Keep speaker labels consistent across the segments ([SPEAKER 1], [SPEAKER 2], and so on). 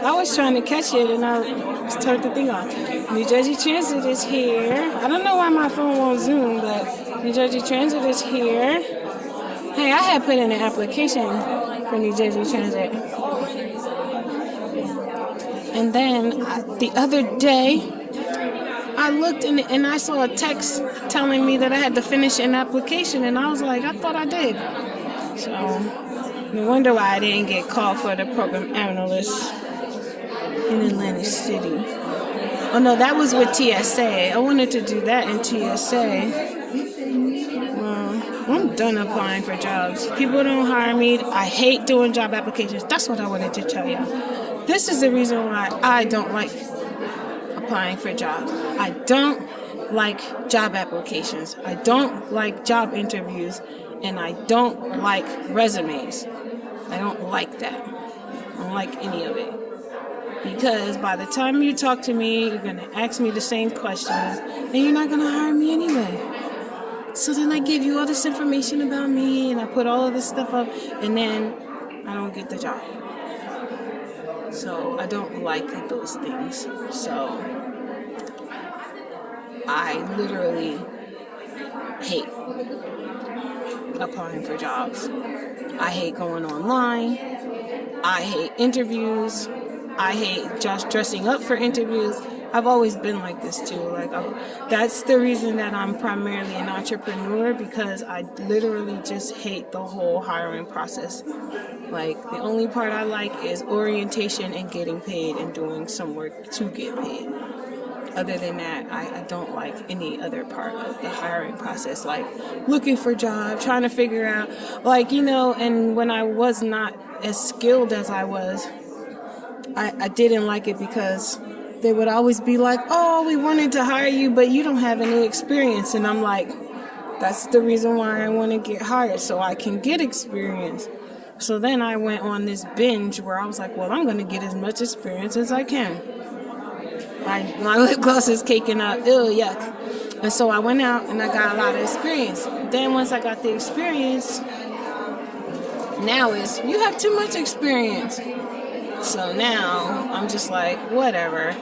[SPEAKER 1] I was trying to catch it and I turned the thing off. New Jersey Transit is here. I don't know why my phone won't zoom, but New Jersey Transit is here. Hey, I had put in an application for New Jersey Transit. And then the other day, I looked and I saw a text telling me that I had to finish an application, and I was like, I thought I did. So, no wonder why I didn't get called for the program analyst in Atlantic City. Oh no, that was with TSA. I wanted to do that in TSA. I'm done applying for jobs. People don't hire me. I hate doing job applications. That's what I wanted to tell you. This is the reason why I don't like applying for jobs. I don't like job applications. I don't like job interviews. And I don't like resumes. I don't like that. I don't like any of it. Because by the time you talk to me, you're going to ask me the same questions, and you're not going to hire me anyway. So then I give you all this information about me, and I put all of this stuff up, and then I don't get the job. So I don't like those things. So I literally hate applying for jobs. I hate going online. I hate interviews. I hate just dressing up for interviews. I've always been like this too. That's the reason that I'm primarily an entrepreneur, because I literally just hate the whole hiring process. Like, the only part I like is orientation and getting paid and doing some work to get paid. Other than that, I don't like any other part of the hiring process, like looking for jobs, trying to figure out, and when I was not as skilled as I was, I didn't like it because they would always be like, oh, we wanted to hire you, but you don't have any experience. And I'm like, that's the reason why I want to get hired, so I can get experience. So then I went on this binge where I was like, well, I'm going to get as much experience as I can. My lip gloss is caking up. Ew, yuck. And so I went out and I got a lot of experience. Then once I got the experience, now you have too much experience. So now I'm just like, whatever.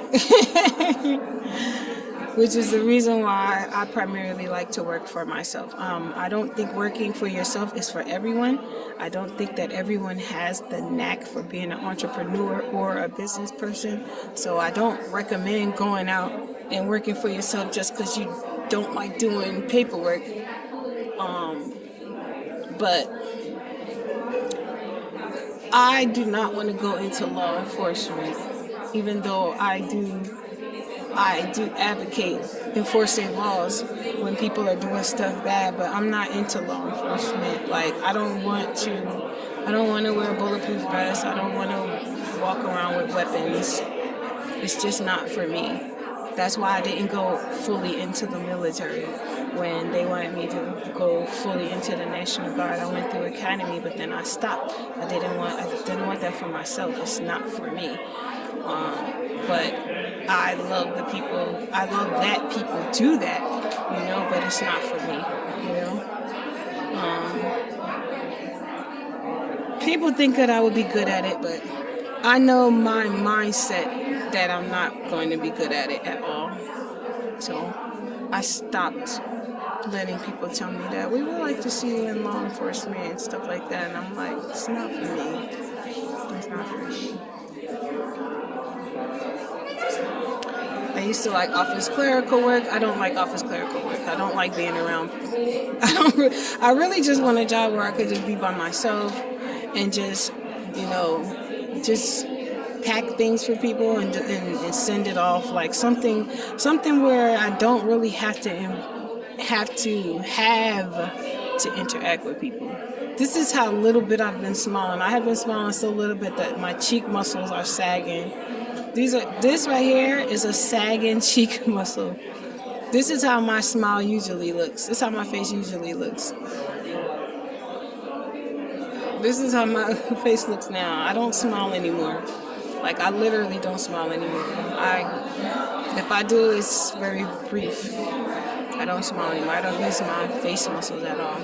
[SPEAKER 1] Which is the reason why I primarily like to work for myself. I don't think working for yourself is for everyone. I don't think that everyone has the knack for being an entrepreneur or a business person. So I don't recommend going out and working for yourself just because you don't like doing paperwork. But I do not want to go into law enforcement, even though I do advocate enforcing laws when people are doing stuff bad, but I'm not into law enforcement. Like, I don't want to wear a bulletproof vest. I don't want to walk around with weapons. It's just not for me. That's why I didn't go fully into the military when they wanted me to go fully into the National Guard. I went through academy, but then I stopped. I didn't want that for myself. It's not for me. But I love the people. I love that people do that, but it's not for me, People think that I would be good at it, but I know my mindset that I'm not going to be good at it at all. So I stopped letting people tell me that we would like to see you in law enforcement and stuff like that. And I'm like, it's not for me. It's not for me. I used to like office clerical work. I don't like office clerical work. I don't like being around. I really just want a job where I could just be by myself and just pack things for people and send it off, like something where I don't really have to interact with people. This is how little bit I've been smiling. I have been smiling so little bit that my cheek muscles are sagging. This right here is a sagging cheek muscle. This is how my smile usually looks. This is how my face usually looks. This is how my face looks now. I don't smile anymore. Like, I literally don't smile anymore. If I do, it's very brief. I don't smile anymore. I don't use my face muscles at all.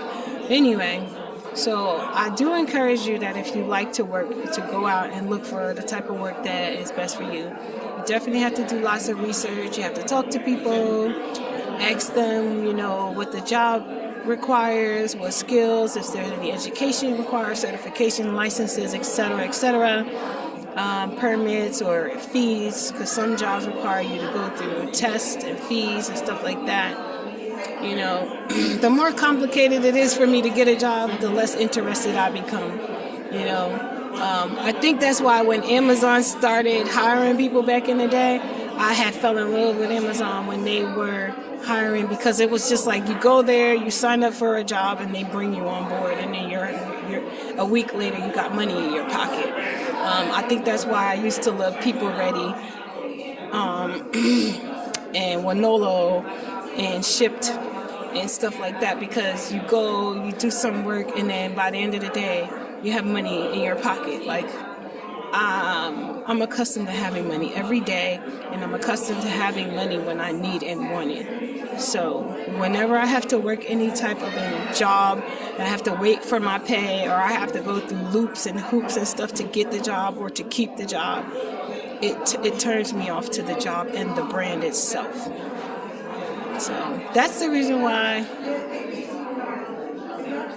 [SPEAKER 1] Anyway, So I do encourage you that if you like to work, to go out and look for the type of work that is best for you. You definitely have to do lots of research. You have to talk to people, ask them, what the job requires, what skills, if there's any education required, certification, licenses, etc., permits or fees, because some jobs require you to go through tests and fees and stuff like that. The more complicated it is for me to get a job, the less interested I become. I think that's why when Amazon started hiring people back in the day, I had fell in love with Amazon when they were hiring, because it was just like you go there, you sign up for a job, and they bring you on board, and then you're a week later you got money in your pocket. I think that's why I used to love People Ready and Wonolo and Shipped and stuff like that, because you go, you do some work, and then by the end of the day you have money in your pocket. Like I'm accustomed to having money every day, and I'm accustomed to having money when I need and want it. So whenever I have to work any type of a job, and I have to wait for my pay, or I have to go through loops and hoops and stuff to get the job or to keep the job, it turns me off to the job and the brand itself. So that's the reason why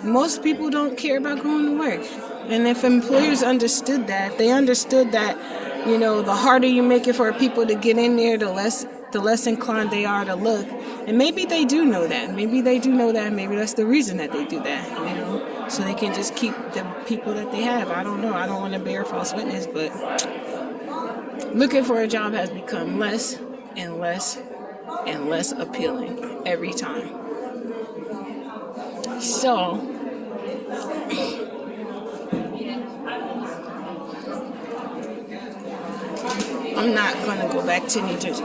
[SPEAKER 1] most people don't care about going to work. And if employers understood that, the harder you make it for people to get in there, the less inclined they are to look. And maybe they do know that. Maybe that's the reason that they do that, so they can just keep the people that they have. I don't know. I don't want to bear false witness, but looking for a job has become less and less and less appealing every time. So I'm not going to go back to New Jersey.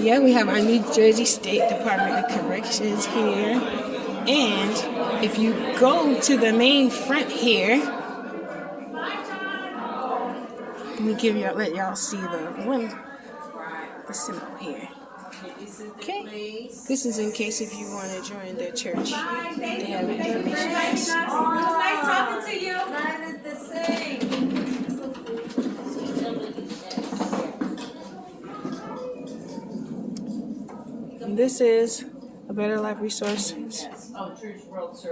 [SPEAKER 1] Yeah, we have our New Jersey State Department of Corrections here. And if you go to the main front here, let y'all see the symbol here. Okay, this is in case if you want to join their church. They have information.
[SPEAKER 2] Nice talking to you. Not the same.
[SPEAKER 1] And this is a Better Life Resource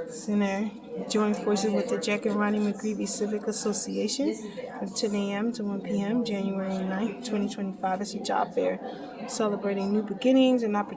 [SPEAKER 1] Center. Join forces with the Jack and Ronnie McGreevy Civic Association from 10 a.m. to 1 p.m. January 9th, 2025. It's a job fair celebrating new beginnings and opportunities.